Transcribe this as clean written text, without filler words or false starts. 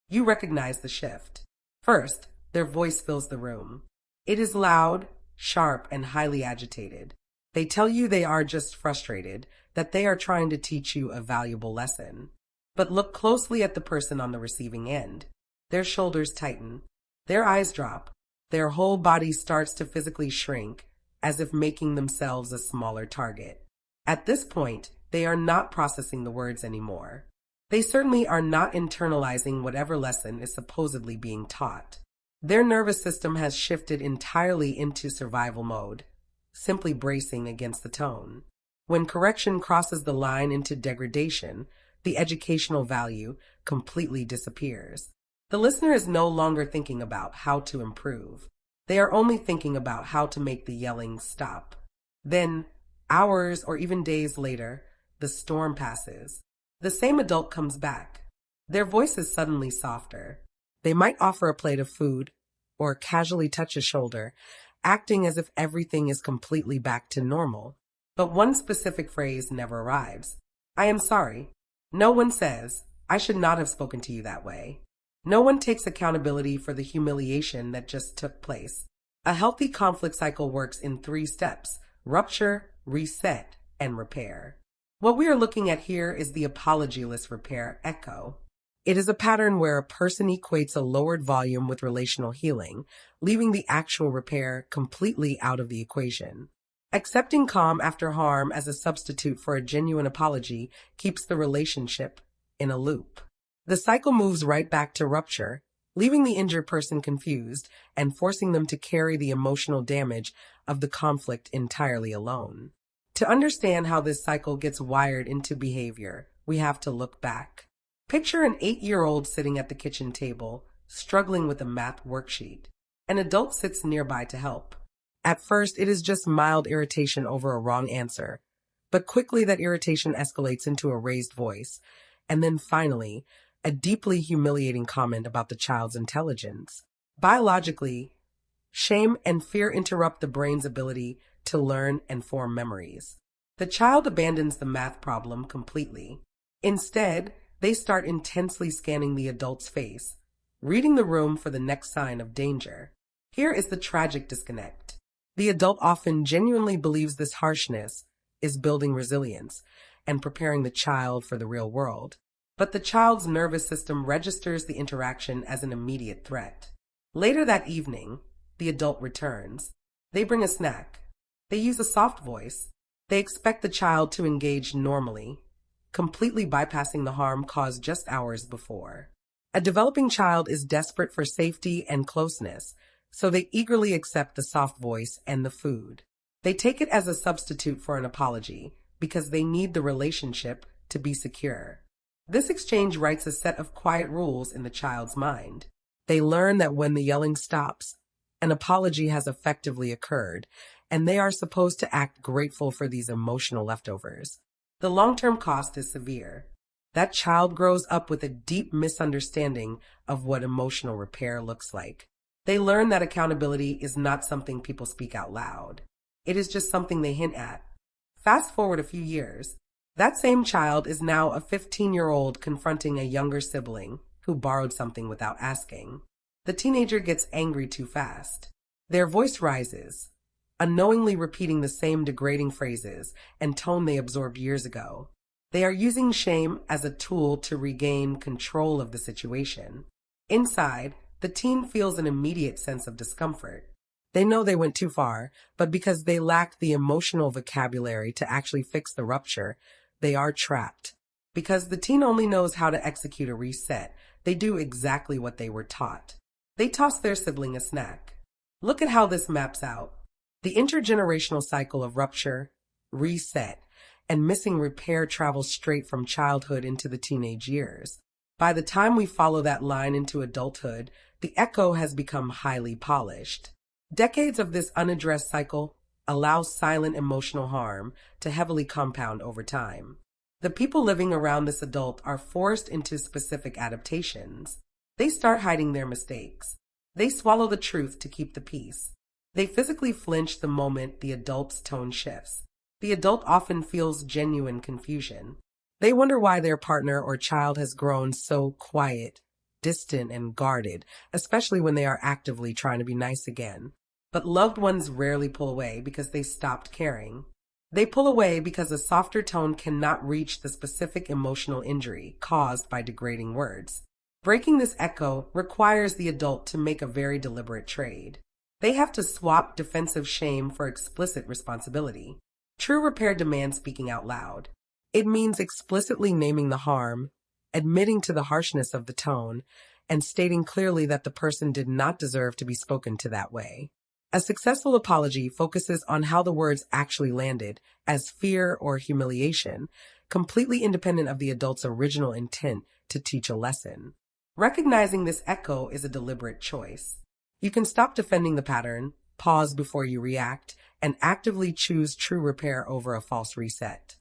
You recognize the shift. First, their voice fills the room. It is loud, sharp, and highly agitated. They tell you they are just frustrated, that they are trying to teach you a valuable lesson. But look closely at the person on the receiving end. Their shoulders tighten. Their eyes drop. Their whole body starts to physically shrink, as if making themselves a smaller target. At this point, they are not processing the words anymore. They certainly are not internalizing whatever lesson is supposedly being taught. Their nervous system has shifted entirely into survival mode, simply bracing against the tone. When correction crosses the line into degradation, the educational value completely disappears. The listener is no longer thinking about how to improve. They are only thinking about how to make the yelling stop. Then, hours or even days later, the storm passes. The same adult comes back. Their voice is suddenly softer. They might offer a plate of food or casually touch a shoulder, acting as if everything is completely back to normal. But one specific phrase never arrives. I am sorry. No one says, I should not have spoken to you that way. No one takes accountability for the humiliation that just took place. A healthy conflict cycle works in 3 steps: rupture, reset, and repair. What we are looking at here is the apologyless repair echo. It is a pattern where a person equates a lowered volume with relational healing, leaving the actual repair completely out of the equation. Accepting calm after harm as a substitute for a genuine apology keeps the relationship in a loop. The cycle moves right back to rupture, leaving the injured person confused and forcing them to carry the emotional damage of the conflict entirely alone. To understand how this cycle gets wired into behavior, we have to look back. Picture an 8-year-old sitting at the kitchen table, struggling with a math worksheet. An adult sits nearby to help. At first, it is just mild irritation over a wrong answer, but quickly that irritation escalates into a raised voice, and then finally, a deeply humiliating comment about the child's intelligence. Biologically, shame and fear interrupt the brain's ability to learn and form memories. The child abandons the math problem completely. Instead, they start intensely scanning the adult's face, reading the room for the next sign of danger. Here is the tragic disconnect. The adult often genuinely believes this harshness is building resilience and preparing the child for the real world. But the child's nervous system registers the interaction as an immediate threat. Later that evening, the adult returns. They bring a snack. They use a soft voice. They expect the child to engage normally, completely bypassing the harm caused just hours before. A developing child is desperate for safety and closeness, so they eagerly accept the soft voice and the food. They take it as a substitute for an apology because they need the relationship to be secure. This exchange writes a set of quiet rules in the child's mind. They learn that when the yelling stops, an apology has effectively occurred, and they are supposed to act grateful for these emotional leftovers. The long-term cost is severe. That child grows up with a deep misunderstanding of what emotional repair looks like. They learn that accountability is not something people speak out loud. It is just something they hint at. Fast forward a few years. That same child is now a 15-year-old confronting a younger sibling who borrowed something without asking. The teenager gets angry too fast. Their voice rises, unknowingly repeating the same degrading phrases and tone they absorbed years ago. They are using shame as a tool to regain control of the situation. Inside, the teen feels an immediate sense of discomfort. They know they went too far, but because they lack the emotional vocabulary to actually fix the rupture, they are trapped. Because the teen only knows how to execute a reset, they do exactly what they were taught. They toss their sibling a snack. Look at how this maps out. The intergenerational cycle of rupture, reset, and missing repair travels straight from childhood into the teenage years. By the time we follow that line into adulthood, the echo has become highly polished. Decades of this unaddressed cycle allow silent emotional harm to heavily compound over time. The people living around this adult are forced into specific adaptations. They start hiding their mistakes. They swallow the truth to keep the peace. They physically flinch the moment the adult's tone shifts. The adult often feels genuine confusion. They wonder why their partner or child has grown so quiet, distant and guarded, especially when they are actively trying to be nice again. But loved ones rarely pull away because they stopped caring. They pull away because a softer tone cannot reach the specific emotional injury caused by degrading words. Breaking this echo requires the adult to make a very deliberate trade. They have to swap defensive shame for explicit responsibility. True repair demands speaking out loud. It means explicitly naming the harm, admitting to the harshness of the tone, and stating clearly that the person did not deserve to be spoken to that way. A successful apology focuses on how the words actually landed, as fear or humiliation, completely independent of the adult's original intent to teach a lesson. Recognizing this echo is a deliberate choice. You can stop defending the pattern, pause before you react, and actively choose true repair over a false reset.